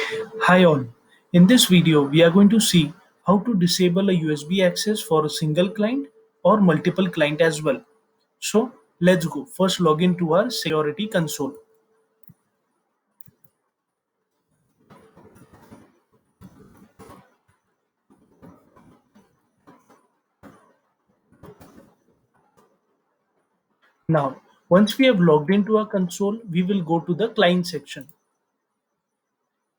Hi all. In this video, we are going to see how to disable a USB access for a single client or multiple client as well. So let's go. First log into our security console. Now, once we have logged into our console, we will go to the client section.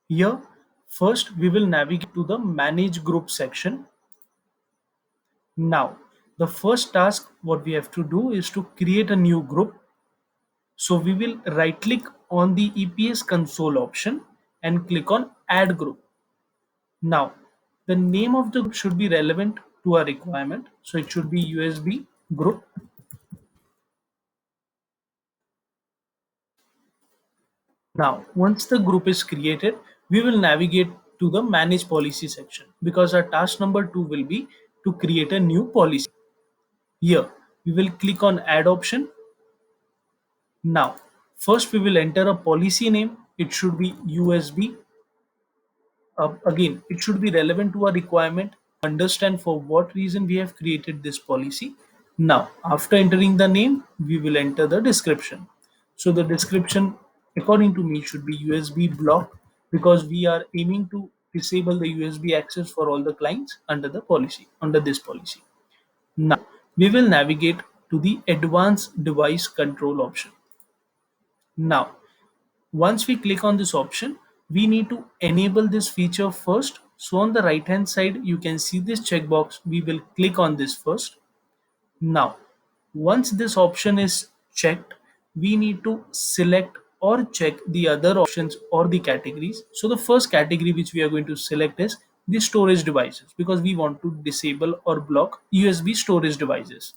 Here, first we will navigate to the manage group section. Now, the first task what we have to do is to create a new group. So we will right click on the EPS console option and click on add group. Now the name of the group should be relevant to our requirement. So it should be USB group. Now once the group is created, we will navigate to the manage policy section because our task number 2 will be to create a new policy. Here we will click on add option. Now first we will enter a policy name. It should be USB. Again, it should be relevant to our requirement, understand for what reason we have created this policy. Now, after entering the name, we will enter the description. So the description, according to me, should be USB block because we are aiming to disable the USB access for all the clients under the policy, under this policy. Now, we will navigate to the advanced device control option. Now, once we click on this option, we need to enable this feature first. So on the right hand side, you can see this checkbox. We will click on this first. Now, once this option is checked, we need to select or check the other options or the categories. So the first category which we are going to select is the storage devices because we want to disable or block USB storage devices.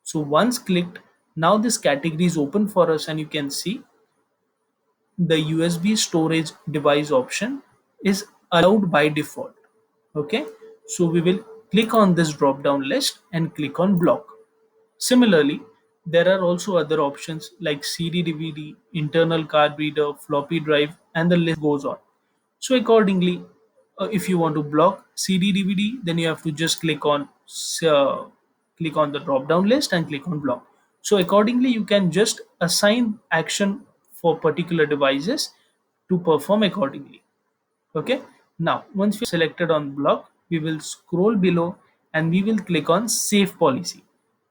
So once clicked, now this category is open for us and you can see the USB storage device option is allowed by default. Okay, so we will click on this drop down list and click on block. Similarly, there are also other options like CD DVD, internal card reader, floppy drive, and the list goes on. So accordingly, if you want to block CD DVD, then you have to just uh, click on the drop down list and click on block. So accordingly, you can just assign action for particular devices to perform accordingly. Okay. Now, once we selected on block, we will scroll below and we will click on save policy.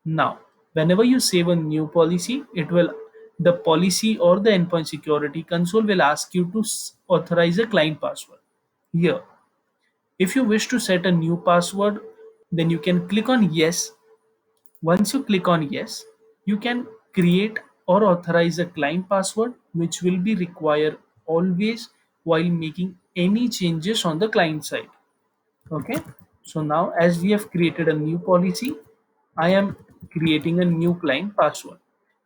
Now, whenever you save a new policy, the policy or the endpoint security console will ask you to authorize a client password. Here, if you wish to set a new password, then you can click on yes. Once you click on yes, you can create or authorize a client password which will be required always while making any changes on the client side. Okay, so now as we have created a new policy, I am creating a new client password.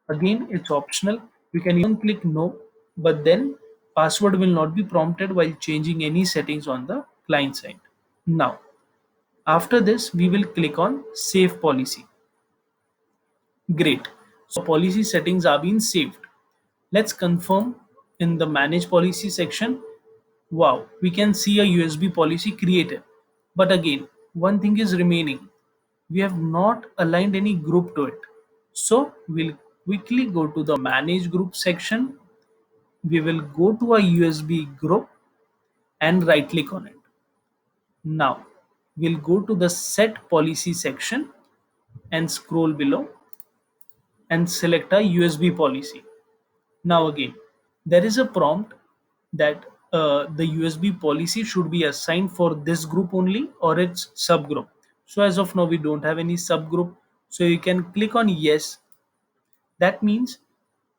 Again, it's optional. You can even click no, but then password will not be prompted while changing any settings on the client side. Now, after this, we will click on save policy. Great. So policy settings are being saved. Let's confirm in the manage policy section. Wow, we can see a USB policy created. But again, one thing is remaining. We have not aligned any group to it. So we'll quickly go to the manage group section. We will go to a USB group and right click on it. Now we'll go to the set policy section and scroll below and select a USB policy. Now again, there is a prompt that the USB policy should be assigned for this group only or its subgroup. So as of now, we don't have any subgroup. So you can click on yes. That means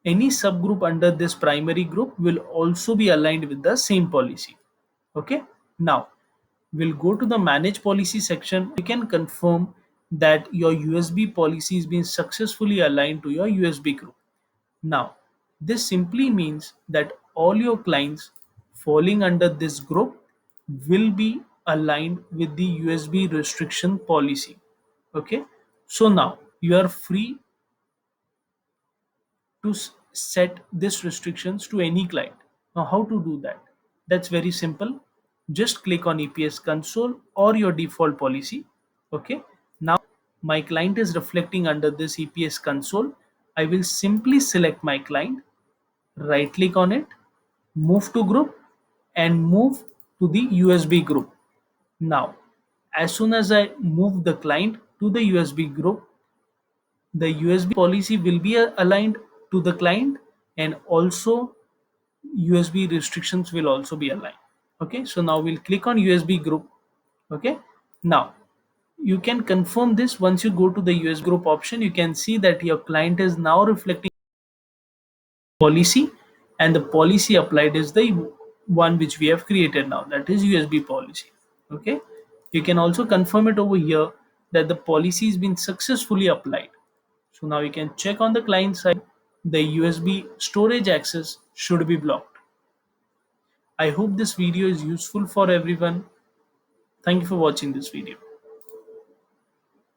any subgroup under this primary group will also be aligned with the same policy. Okay. Now we'll go to the manage policy section. You can confirm that your USB policy is being successfully aligned to your USB group. Now, this simply means that all your clients falling under this group will be aligned with the USB restriction policy. Okay, so now you are free to set these restrictions to any client. Now, how to do that? That's very simple. Just click on EPS console or your default policy. Okay. Now my client is reflecting under this EPS console. I will simply select my client, right click on it, move to group, and move to the USB group. Now, as soon as I move the client to the USB group, the USB policy will be aligned to the client, and also USB restrictions will also be aligned. Okay, so now we'll click on USB group. Okay, now you can confirm this. Once you go to the USB group option, you can see that your client is now reflecting policy, and the policy applied is the one which we have created now, that is USB policy. Okay, you can also confirm it over here that the policy has been successfully applied. So now you can check on the client side, the USB storage access should be blocked. I hope this video is useful for everyone. Thank you for watching this video.